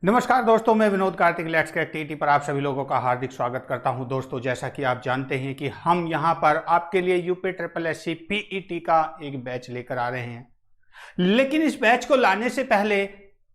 नमस्कार दोस्तों, मैं Vinod Kartik let's crack TT पर आप सभी लोगों का हार्दिक स्वागत करता हूं। दोस्तों, जैसा कि आप जानते हैं कि हम यहां पर आपके लिए यूपी ट्रिपल एससी पीईटी का एक बैच लेकर आ रहे हैं। लेकिन इस बैच को लाने से पहले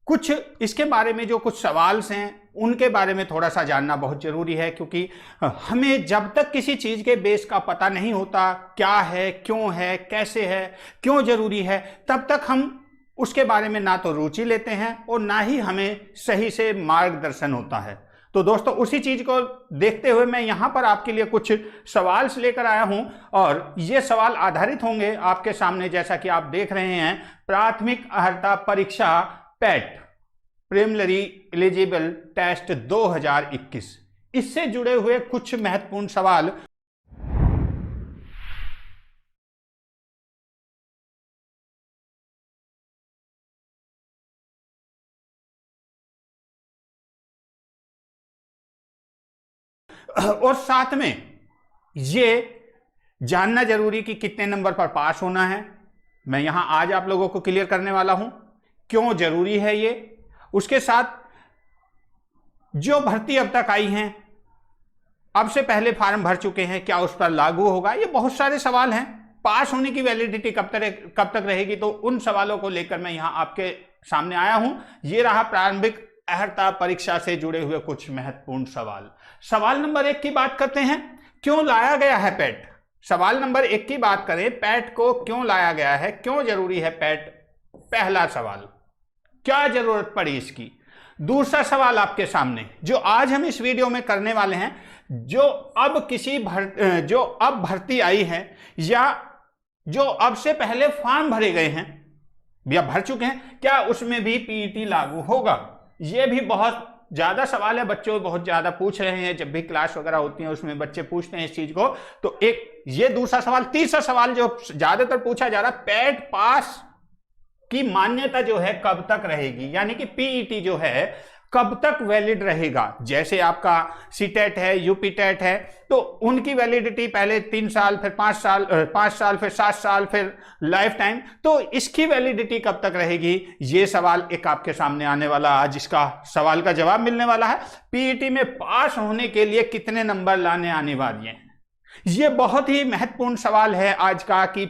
कुछ इसके बारे में जो कुछ सवाल हैं उनके बारे में थोड़ा सा जानना बहुत जरूरी है, क्योंकि हमें जब तक किसी चीज के बेस का पता नहीं होता, क्या है, क्यों है, कैसे है, क्यों जरूरी है, तब तक हम उसके बारे में ना तो रुचि लेते हैं और ना ही हमें सही से मार्गदर्शन होता है। तो दोस्तों, उसी चीज को देखते हुए मैं यहां पर आपके लिए कुछ सवाल लेकर आया हूं और ये सवाल आधारित होंगे आपके सामने, जैसा कि आप देख रहे हैं, प्राथमिक अर्हता परीक्षा पैट प्रीलिमिनरी एलिजिबल टेस्ट 2021, इससे जुड़े हुए कुछ महत्वपूर्ण सवाल। और साथ में ये जानना जरूरी कि कितने नंबर पर पास होना है, मैं यहां आज आप लोगों को क्लियर करने वाला हूं, क्यों जरूरी है ये। उसके साथ जो भर्ती अब तक आई हैं, अब से पहले फॉर्म भर चुके हैं, क्या उस पर लागू होगा, ये बहुत सारे सवाल हैं। पास होने की वैलिडिटी कब तक रहेगी, तो उन सवालों को लेकर मैं यहां आपके सामने आया हूं। ये रहा प्रारंभिक अर्हता परीक्षा से जुड़े हुए कुछ महत्वपूर्ण सवाल। सवाल नंबर 1 की बात करते हैं, क्यों लाया गया है पैट। सवाल नंबर 1 की बात करें, पैट को क्यों लाया गया है, क्यों जरूरी है पैट। पहला सवाल, क्या जरूरत पड़ी इसकी। दूसरा सवाल आपके सामने जो आज हम इस वीडियो में करने वाले हैं, जो अब भर्ती आई है या जो अब से पहले फॉर्म भरे गए हैं या भर चुके हैं, क्या उसमें भी पीईटी लागू होगा। यह भी बहुत ज्यादा सवाल है, बच्चों बहुत ज्यादा पूछ रहे हैं, जब भी क्लास वगैरह होती है उसमें बच्चे पूछते हैं इस चीज को। तो एक ये दूसरा सवाल। तीसरा सवाल जो ज्यादातर पूछा जा रहा है, पैट पास की मान्यता जो है कब तक रहेगी, यानी कि पीईटी जो है कब तक वैलिड रहेगा। जैसे आपका सीटेट है, यूपी टेट है, तो उनकी वैलिडिटी पहले 3 साल, फिर 5 साल, 5 साल, फिर 7 साल, फिर लाइफ टाइम। तो इसकी वैलिडिटी कब तक रहेगी, ये सवाल एक आपके सामने आने वाला, आज इसका सवाल का जवाब मिलने वाला है। पीईटी में पास होने के लिए कितने नंबर लाने अनिवार्य हैं, ये बहुत ही महत्वपूर्ण सवाल है आज का, कि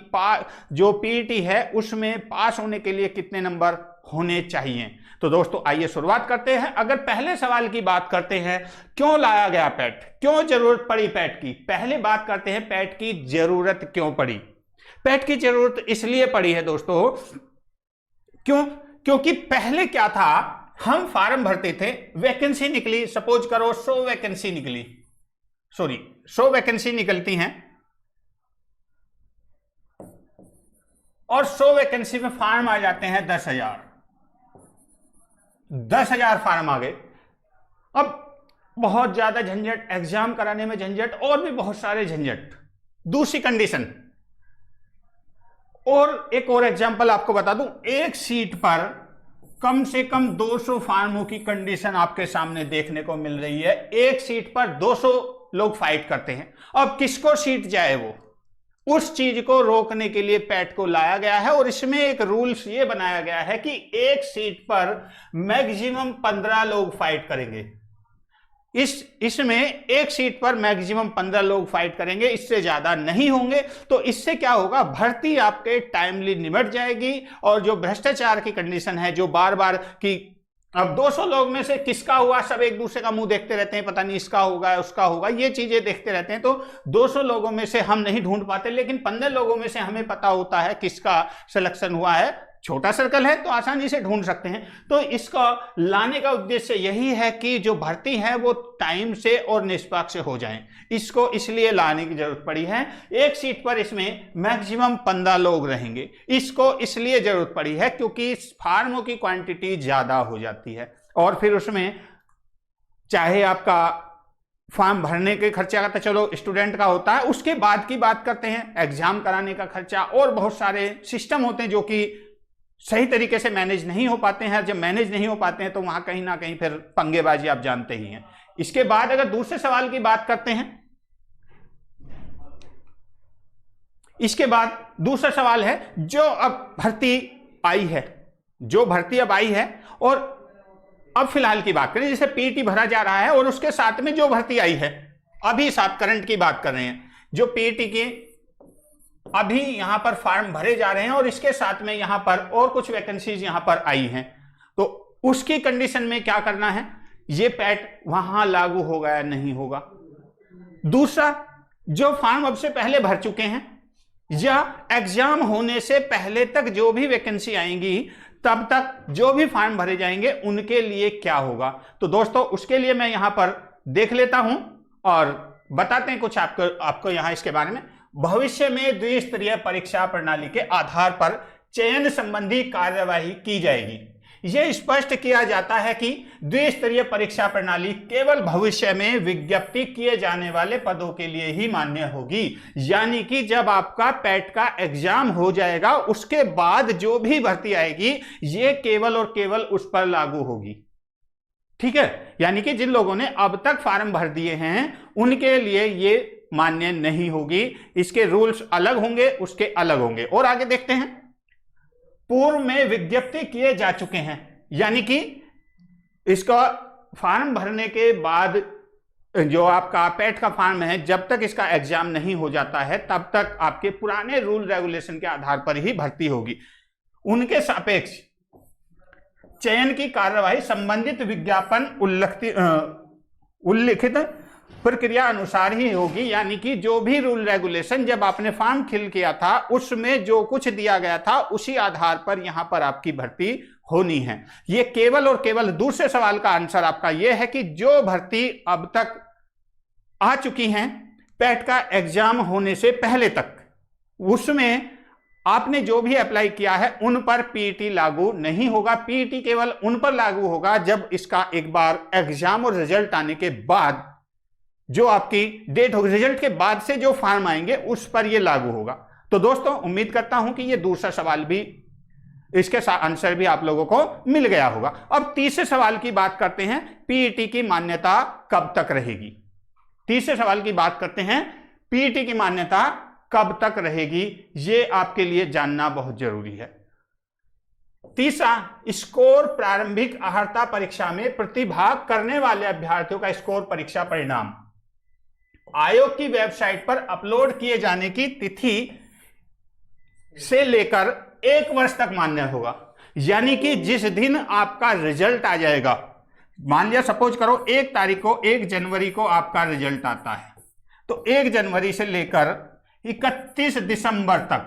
जो पीईटी है उसमें पास होने के लिए कितने नंबर होने चाहिए। तो दोस्तों, आइए शुरुआत करते हैं। अगर पहले सवाल की बात करते हैं, क्यों लाया गया पैट, क्यों जरूरत पड़ी पैट की। पहले बात करते हैं पैट की जरूरत क्यों पड़ी। पैट की जरूरत इसलिए पड़ी है दोस्तों, क्योंकि पहले क्या था, हम फॉर्म भरते थे, वैकेंसी निकली, सपोज करो 100 वैकेंसी निकली, 100 वैकेंसी निकलती हैं और 100 वैकेंसी में फॉर्म आ जाते हैं 10,000 फॉर्म आ गए। अब बहुत ज्यादा झंझट, एग्जाम कराने में झंझट और भी बहुत सारे झंझट। दूसरी कंडीशन, और एक और एग्जांपल आपको बता दूं, एक सीट पर कम से कम 200 फॉर्मों की कंडीशन आपके सामने देखने को मिल रही है। एक सीट पर 200 लोग फाइट करते हैं। अब किसको सीट जाए, वो उस चीज को रोकने के लिए पैट को लाया गया है। और इसमें एक रूल्स ये बनाया गया है कि एक सीट पर मैक्सिमम 15 लोग फाइट करेंगे। इसमें एक सीट पर मैक्सिमम 15 लोग फाइट करेंगे, इससे ज्यादा नहीं होंगे। तो इससे क्या होगा, भर्ती आपके टाइमली निपट जाएगी। और जो भ्रष्टाचार की कंडीशन है, जो बार बार की, अब 200 लोग में से किसका हुआ, सब एक दूसरे का मुंह देखते रहते हैं, पता नहीं इसका होगा उसका होगा, ये चीजें देखते रहते हैं। तो 200 लोगों में से हम नहीं ढूंढ पाते, लेकिन 15 लोगों में से हमें पता होता है किसका सिलेक्शन हुआ है। छोटा सर्कल है तो आसानी से ढूंढ सकते हैं। तो इसका लाने का उद्देश्य यही है कि जो भर्ती है वो टाइम से और निष्पक्ष हो जाए। इसको इसलिए लाने की जरूरत पड़ी है। एक सीट पर इसमें मैक्सिमम 15 लोग रहेंगे। इसको इसलिए जरूरत पड़ी है क्योंकि फॉर्मों की क्वांटिटी ज्यादा हो जाती है और फिर उसमें चाहे आपका फॉर्म भरने के खर्चा का तो चलो स्टूडेंट का होता है, उसके बाद की बात करते हैं एग्जाम कराने का खर्चा, और बहुत सारे सिस्टम होते हैं जो कि सही तरीके से मैनेज नहीं हो पाते हैं। जब मैनेज नहीं हो पाते हैं तो वहां कहीं ना कहीं फिर पंगेबाजी आप जानते ही हैं। इसके बाद अगर दूसरे सवाल की बात करते हैं, इसके बाद दूसरा सवाल है, जो अब भर्ती आई है, जो भर्ती अब आई है और अब फिलहाल की बात करें, जैसे पीटी भरा जा रहा है और उसके साथ में जो भर्ती आई है, अभी साथ करंट की बात कर रहे हैं, जो पीटी के अभी यहां पर फॉर्म भरे जा रहे हैं और इसके साथ में यहां पर और कुछ वैकेंसीज यहां पर आई हैं, तो उसकी कंडीशन में क्या करना है, ये पैट वहां लागू होगा या नहीं होगा। दूसरा, जो फॉर्म अब से पहले भर चुके हैं या एग्जाम होने से पहले तक जो भी वैकेंसी आएंगी, तब तक जो भी फॉर्म भरे जाएंगे उनके लिए क्या होगा। तो दोस्तों उसके लिए मैं यहां पर देख लेता हूं और बताते हैं कुछ आपको यहां इसके बारे में। भविष्य में द्विस्तरीय परीक्षा प्रणाली के आधार पर चयन संबंधी कार्यवाही की जाएगी। यह स्पष्ट किया जाता है कि द्विस्तरीय परीक्षा प्रणाली केवल भविष्य में विज्ञप्ति किए जाने वाले पदों के लिए ही मान्य होगी, यानी कि जब आपका पैट का एग्जाम हो जाएगा उसके बाद जो भी भर्ती आएगी ये केवल और केवल उस पर लागू होगी। ठीक है, यानी कि जिन लोगों ने अब तक फॉर्म भर दिए हैं उनके लिए ये मान्य नहीं होगी, इसके रूल्स अलग होंगे, उसके अलग होंगे। और आगे देखते हैं, पूर्व में विज्ञप्ति किए जा चुके हैं, यानी कि इसका फॉर्म भरने के बाद जो आपका पैट का फॉर्म है, जब तक इसका एग्जाम नहीं हो जाता है तब तक आपके पुराने रूल रेगुलेशन के आधार पर ही भर्ती होगी। उनके सापेक्ष चयन की कार्यवाही संबंधित विज्ञापन उल्लिखित प्रक्रिया अनुसार ही होगी, यानी कि जो भी रूल रेगुलेशन जब आपने फॉर्म फिल किया था उसमें जो कुछ दिया गया था उसी आधार पर यहां पर आपकी भर्ती होनी है। ये केवल और केवल दूसरे सवाल का आंसर आपका यह है कि जो भर्ती अब तक आ चुकी हैं पैट का एग्जाम होने से पहले तक, उसमें आपने जो भी अप्लाई किया है उन पर पीटी लागू नहीं होगा। पीटी केवल उन पर लागू होगा जब इसका एक बार एग्जाम और रिजल्ट आने के बाद, जो आपकी डेट होगी रिजल्ट के बाद से जो फॉर्म आएंगे उस पर यह लागू होगा। तो दोस्तों उम्मीद करता हूं कि यह दूसरा सवाल भी, इसके आंसर भी आप लोगों को मिल गया होगा। अब तीसरे सवाल की बात करते हैं, पीईटी की मान्यता कब तक रहेगी। तीसरे सवाल की बात करते हैं, पीईटी की मान्यता कब तक रहेगी, यह आपके लिए जानना बहुत जरूरी है। तीसरा, स्कोर प्रारंभिक अर्हता परीक्षा में प्रतिभाग करने वाले अभ्यर्थियों का स्कोर परीक्षा परिणाम आयोग की वेबसाइट पर अपलोड किए जाने की तिथि से लेकर 1 वर्ष तक मान्य होगा। यानी कि जिस दिन आपका रिजल्ट आ जाएगा, मान लिया सपोज करो 1 तारीख को, 1 जनवरी को आपका रिजल्ट आता है, तो 1 जनवरी से लेकर 31 दिसंबर तक,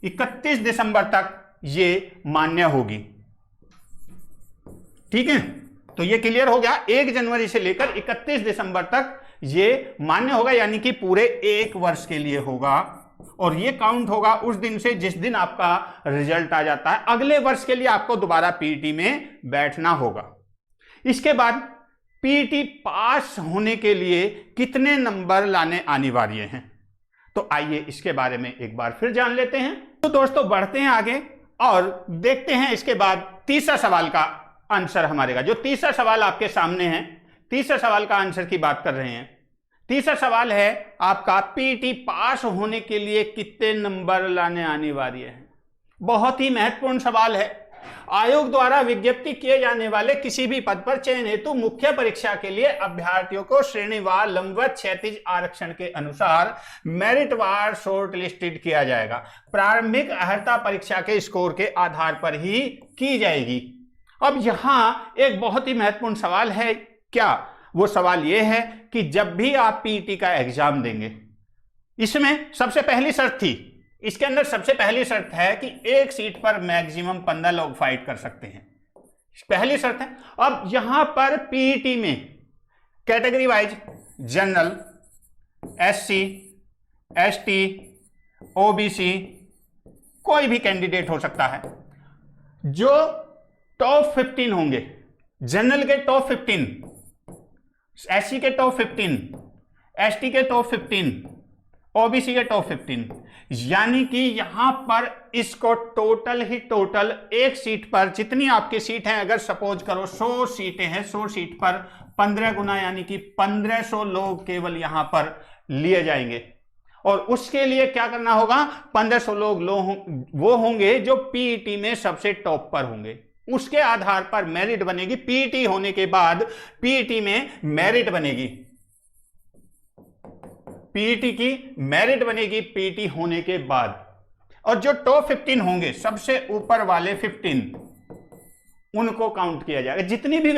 31 दिसंबर तक ये मान्य होगी। ठीक है, तो ये क्लियर हो गया। 1 जनवरी से लेकर 31 दिसंबर तक ये मान्य होगा, यानी कि पूरे 1 वर्ष के लिए होगा। और ये काउंट होगा उस दिन से जिस दिन आपका रिजल्ट आ जाता है। अगले वर्ष के लिए आपको दोबारा पीईटी में बैठना होगा। इसके बाद पीईटी पास होने के लिए कितने नंबर लाने अनिवार्य हैं, तो आइए इसके बारे में एक बार फिर जान लेते हैं। तो दोस्तों बढ़ते हैं आगे और देखते हैं इसके बाद तीसरा सवाल का आंसर हमारे का। जो तीसरा सवाल आपके सामने है, तीसरा सवाल का आंसर की बात कर रहे हैं। तीसरा सवाल है आपका, पीईटी पास होने के लिए कितने नंबर लाने अनिवार्य है। बहुत ही महत्वपूर्ण सवाल है। आयोग द्वारा विज्ञप्ति किए जाने वाले किसी भी पद पर चयन हेतु मुख्य परीक्षा के लिए अभ्यर्थियों को श्रेणीवार लंबवत क्षैतिज आरक्षण के अनुसार मेरिटवार शॉर्ट लिस्टेड किया जाएगा। प्रारंभिक अर्हता परीक्षा के स्कोर के आधार पर ही की जाएगी। अब यहां एक बहुत ही महत्वपूर्ण सवाल है, क्या वो सवाल यह है कि जब भी आप पीईटी का एग्जाम देंगे, इसमें सबसे पहली शर्त थी, इसके अंदर सबसे पहली शर्त है कि एक सीट पर मैक्सिमम 15 लोग फाइट कर सकते हैं, पहली शर्त है। अब यहां पर पीईटी में category wise general, SC, ST, OBC कोई भी कैंडिडेट हो सकता है। जो टॉप 15 होंगे, जनरल के टॉप 15, एससी के टॉप 15, एसटी के टॉप 15, ओबीसी के टॉप 15, यानी कि यहां पर इसको टोटल ही टोटल एक सीट पर जितनी आपकी सीट है, अगर सपोज करो 100 सीटें हैं, 100 सीट पर 15 गुना यानी कि 1500 लोग केवल यहां पर लिए जाएंगे। और उसके लिए क्या करना होगा, 1500 लोग वो होंगे जो पीईटी में सबसे टॉप पर होंगे। उसके आधार पर मेरिट बनेगी। पीईटी होने के बाद पीईटी में मेरिट बनेगी, पीईटी की मेरिट बनेगी पीईटी होने के बाद। और जो टॉप 15 होंगे, सबसे ऊपर वाले 15, उनको काउंट किया जाएगा। जितनी भी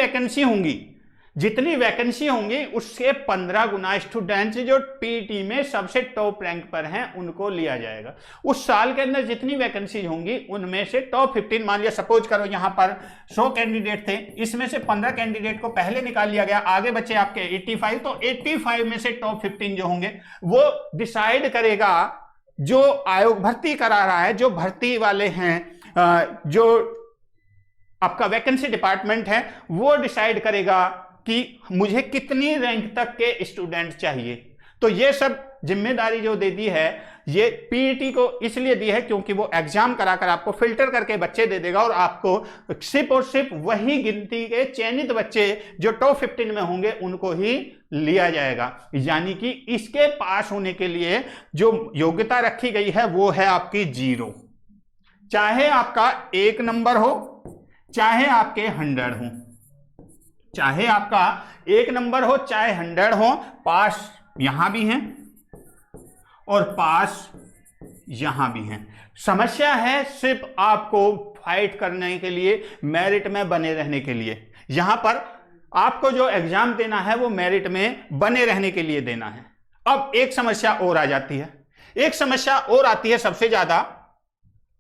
वैकेंसी होंगी उससे 15 गुना स्टूडेंट्स जो पीईटी में सबसे टॉप रैंक पर हैं उनको लिया जाएगा। उस साल के अंदर जितनी वैकेंसी होंगी उनमें से टॉप 15, मान लिया सपोज करो यहां पर 100 कैंडिडेट थे, इसमें से 15 कैंडिडेट को पहले निकाल लिया गया, आगे बचे आपके 85, तो 85 में से टॉप 15 जो होंगे वो डिसाइड करेगा, जो आयोग भर्ती करा रहा है, जो भर्ती वाले हैं, जो आपका वैकेंसी डिपार्टमेंट है, वो डिसाइड करेगा कि मुझे कितनी रैंक तक के स्टूडेंट चाहिए। तो ये सब जिम्मेदारी जो दे दी है, ये पीईटी को इसलिए दी है क्योंकि वो एग्जाम कराकर आपको फिल्टर करके बच्चे दे देगा और आपको सिर्फ और सिर्फ वही गिनती के चयनित बच्चे जो टॉप 15 में होंगे उनको ही लिया जाएगा। यानी कि इसके पास होने के लिए जो योग्यता रखी गई है वो है आपकी 0, चाहे आपका 1 नंबर हो, चाहे आपके 100 हो, चाहे आपका 1 नंबर हो चाहे 100 हो, पास यहां भी हैं और पास यहां भी हैं। समस्या है सिर्फ आपको फाइट करने के लिए, मेरिट में बने रहने के लिए। यहां पर आपको जो एग्जाम देना है वो मेरिट में बने रहने के लिए देना है। अब एक समस्या और आ जाती है, एक समस्या और आती है सबसे ज्यादा,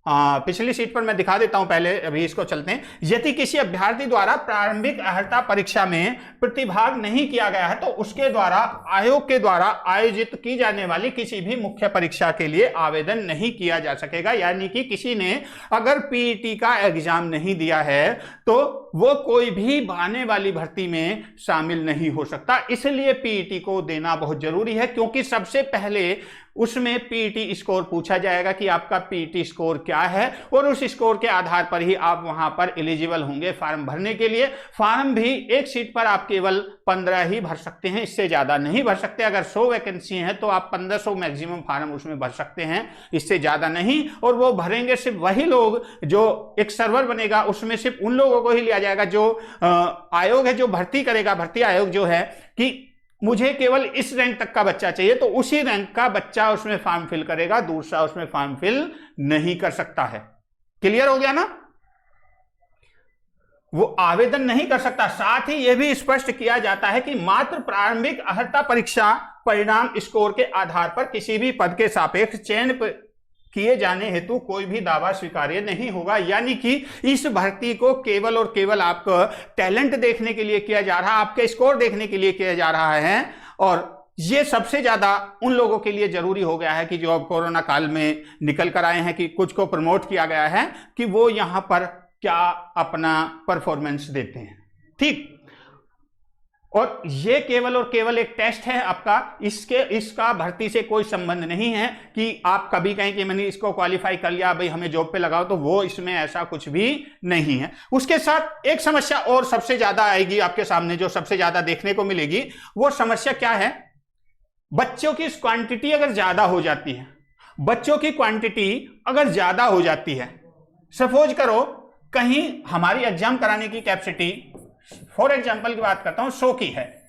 पिछली शीट पर मैं दिखा देता हूं, पहले अभी इसको चलते हैं। यदि किसी अभ्यर्थी द्वारा प्रारंभिक अर्हता परीक्षा में प्रतिभाग नहीं किया गया है तो उसके द्वारा आयोग के द्वारा आयोजित की जाने वाली किसी भी मुख्य परीक्षा के लिए आवेदन नहीं किया जा सकेगा। यानी कि किसी ने अगर पीईटी का एग्जाम नहीं दिया है तो वो कोई भी आने वाली भर्ती में शामिल नहीं हो सकता। इसलिए पीईटी को देना बहुत जरूरी है, क्योंकि सबसे पहले उसमें पीईटी स्कोर पूछा जाएगा कि आपका पीईटी स्कोर क्या है, और उस स्कोर के आधार पर ही आप वहां पर एलिजिबल होंगे फॉर्म भरने के लिए। फॉर्म भी एक सीट पर आप केवल 15 ही भर सकते हैं, इससे ज्यादा नहीं भर सकते। अगर 100 वैकेंसी है तो आप 1500 मैक्सिमम फॉर्म उसमें भर सकते हैं, इससे ज्यादा नहीं। और वो भरेंगे सिर्फ वही लोग, जो एक सर्वर बनेगा उसमें सिर्फ उन लोगों को ही लिया जाएगा जो आयोग है, जो भर्ती करेगा, भर्ती आयोग जो है, कि मुझे केवल इस रैंक तक का बच्चा चाहिए, तो उसी रैंक का बच्चा उसमें फॉर्म फिल करेगा, दूसरा उसमें फॉर्म फिल नहीं कर सकता है। क्लियर हो गया ना? वो आवेदन नहीं कर सकता। साथ ही यह भी स्पष्ट किया जाता है कि मात्र प्रारंभिक अर्हता परीक्षा परिणाम स्कोर के आधार पर किसी भी पद के सापेक्ष चयन किए जाने हेतु कोई भी दावा स्वीकार्य नहीं होगा। यानी कि इस भर्ती को केवल और केवल आपको टैलेंट देखने के लिए किया जा रहा है, आपके स्कोर देखने के लिए किया जा रहा है। और ये सबसे ज्यादा उन लोगों के लिए जरूरी हो गया है कि जो अब कोरोना काल में निकल कर आए हैं, कि कुछ को प्रमोट किया गया है कि वो यहां पर क्या अपना परफॉर्मेंस देते हैं। ठीक, और ये केवल और केवल एक टेस्ट है आपका, इसका भर्ती से कोई संबंध नहीं है कि आप कभी कहें कि मैंने इसको क्वालिफाई कर लिया, भाई हमें जॉब पे लगाओ, तो वो इसमें ऐसा कुछ भी नहीं है। उसके साथ एक समस्या और सबसे ज्यादा आएगी आपके सामने, जो सबसे ज्यादा देखने को मिलेगी। वो समस्या क्या है? बच्चों की क्वांटिटी अगर ज्यादा हो जाती है, बच्चों की क्वांटिटी अगर ज्यादा हो जाती है, सपोज करो कहीं हमारी एग्जाम कराने की कैपेसिटी, फॉर एग्जाम्पल की बात करता हूं, 100 की है,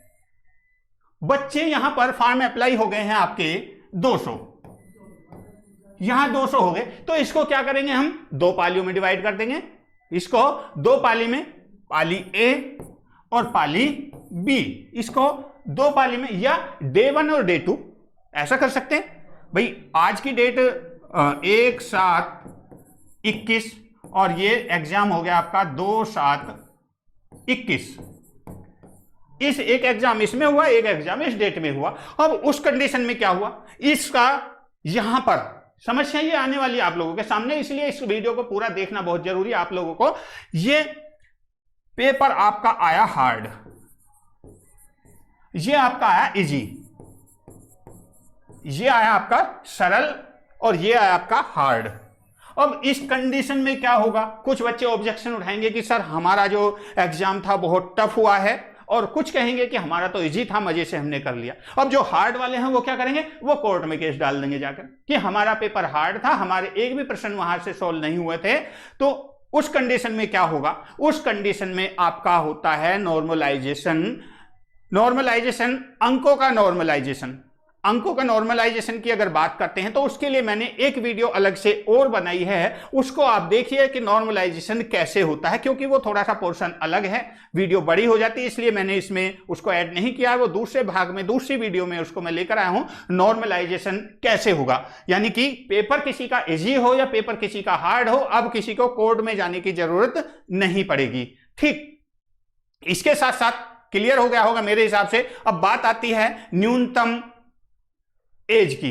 बच्चे यहां पर फॉर्म अप्लाई हो गए हैं आपके 200, यहां 200 हो गए, तो इसको क्या करेंगे हम? 2 पालियों में डिवाइड कर देंगे। इसको 2 पाली में, पाली ए और पाली बी, इसको 2 पाली में, या डे 1 और डे 2 ऐसा कर सकते हैं। भाई आज की डेट 1/7/21 और ये एग्जाम हो गया आपका 2/7/21। इस एक एग्जाम इसमें हुआ, एक एग्जाम इस डेट में हुआ। अब उस कंडीशन में क्या हुआ, इसका यहां पर समस्या ये आने वाली है आप लोगों के सामने, इसलिए इस वीडियो को पूरा देखना बहुत जरूरी है आप लोगों को। ये पेपर आपका आया हार्ड, ये आपका आया इजी, ये आया आपका सरल, और ये आया आपका हार्ड। अब इस कंडीशन में क्या होगा? कुछ बच्चे ऑब्जेक्शन उठाएंगे कि सर हमारा जो एग्जाम था बहुत टफ हुआ है, और कुछ कहेंगे कि हमारा तो इजी था, मजे से हमने कर लिया। अब जो हार्ड वाले हैं वो क्या करेंगे? वो कोर्ट में केस डाल देंगे जाकर कि हमारा पेपर हार्ड था, हमारे एक भी प्रश्न वहां से सॉल्व नहीं हुए थे। तो उस कंडीशन में क्या होगा, उस कंडीशन में आपका होता है नॉर्मलाइजेशन। नॉर्मलाइजेशन अंकों का नॉर्मलाइजेशन, अंकों का नॉर्मलाइजेशन की अगर बात करते हैं तो उसके लिए मैंने एक वीडियो अलग से और बनाई है, उसको आप देखिए कि नॉर्मलाइजेशन कैसे होता है, क्योंकि वो थोड़ा सा पोर्शन अलग है, वीडियो बड़ी हो जाती है, इसलिए मैंने इसमें उसको ऐड नहीं किया है। वो दूसरे भाग में, दूसरी वीडियो में उसको मैं लेकर आया हूं, नॉर्मलाइजेशन कैसे होगा। यानी कि पेपर किसी का इजी हो या पेपर किसी का हार्ड हो, अब किसी को कोर्ट में जाने की जरूरत नहीं पड़ेगी। ठीक, इसके साथ साथ क्लियर हो गया होगा मेरे हिसाब से। अब बात आती है न्यूनतम एज की,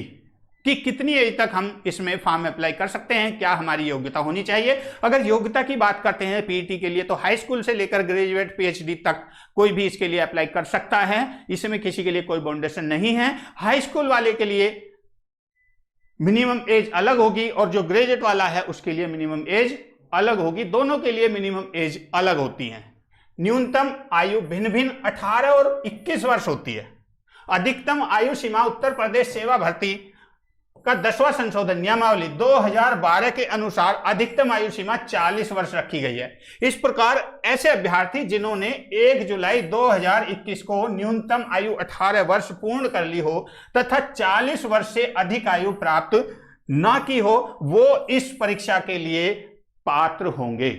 कि कितनी एज तक हम इसमें फॉर्म अप्लाई कर सकते हैं, क्या हमारी योग्यता होनी चाहिए। अगर योग्यता की बात करते हैं पीईटी के लिए, तो हाई स्कूल से लेकर ग्रेजुएट पीएचडी तक कोई भी इसके लिए अप्लाई कर सकता है, इसमें किसी के लिए कोई बाउंडेशन नहीं है। हाई स्कूल वाले के लिए मिनिमम एज अलग होगी और जो ग्रेजुएट वाला है उसके लिए मिनिमम एज अलग होगी, दोनों के लिए मिनिमम एज अलग होती है। न्यूनतम आयु भिन्न भिन्न 18 और 21 वर्ष होती है। अधिकतम आयु सीमा उत्तर प्रदेश सेवा भर्ती का 10वां संशोधन नियमावली 2012 के अनुसार अधिकतम आयु सीमा 40 वर्ष रखी गई है। इस प्रकार ऐसे अभ्यर्थी जिन्होंने 1 जुलाई 2021 को न्यूनतम आयु 18 वर्ष पूर्ण कर ली हो तथा 40 वर्ष से अधिक आयु प्राप्त ना की हो, वो इस परीक्षा के लिए पात्र होंगे।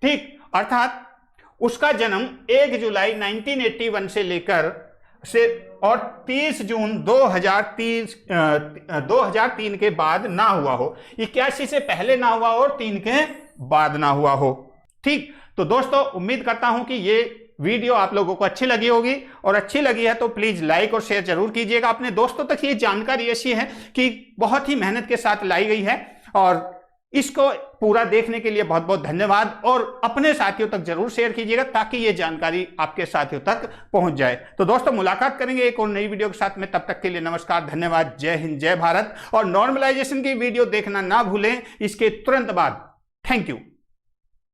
ठीक, अर्थात उसका जन्म 1 जुलाई 1981 से लेकर और 30 जून 2003 के बाद ना हुआ हो, 81 से पहले ना हुआ और 3 के बाद ना हुआ हो। ठीक, तो दोस्तों उम्मीद करता हूं कि ये वीडियो आप लोगों को अच्छी लगी होगी, और अच्छी लगी है तो प्लीज लाइक और शेयर जरूर कीजिएगा। अपने दोस्तों तक ये जानकारी ऐसी है कि बहुत ही मेहनत के साथ लाई गई है, और इसको पूरा देखने के लिए बहुत बहुत धन्यवाद। और अपने साथियों तक जरूर शेयर कीजिएगा ताकि ये जानकारी आपके साथियों तक पहुंच जाए। तो दोस्तों मुलाकात करेंगे एक और नई वीडियो के साथ में, तब तक के लिए नमस्कार, धन्यवाद, जय हिंद, जय भारत। और नॉर्मलाइजेशन की वीडियो देखना ना भूलें इसके तुरंत बाद। Thank you.